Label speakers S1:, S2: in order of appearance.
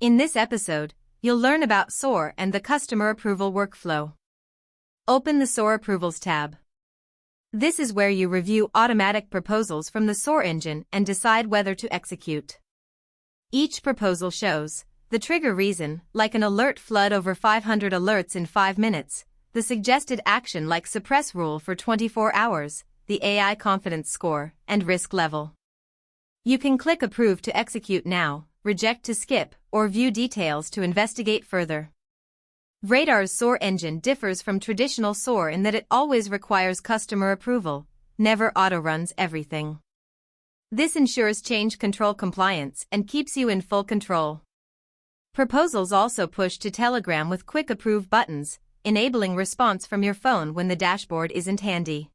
S1: In this episode, you'll learn about SOAR and the customer approval workflow. Open the SOAR Approvals tab. This is where you review automatic proposals from the SOAR engine and decide whether to execute. Each proposal shows the trigger reason, like an alert flood over 500 alerts in 5 minutes, the suggested action like suppress rule for 24 hours, the AI confidence score, and risk level. You can click Approve to execute now, reject to skip, or view details to investigate further. VRadar's SOAR engine differs from traditional SOAR in that it always requires customer approval, never auto-runs everything. This ensures change control compliance and keeps you in full control. Proposals also push to Telegram with quick approve buttons, enabling response from your phone when the dashboard isn't handy.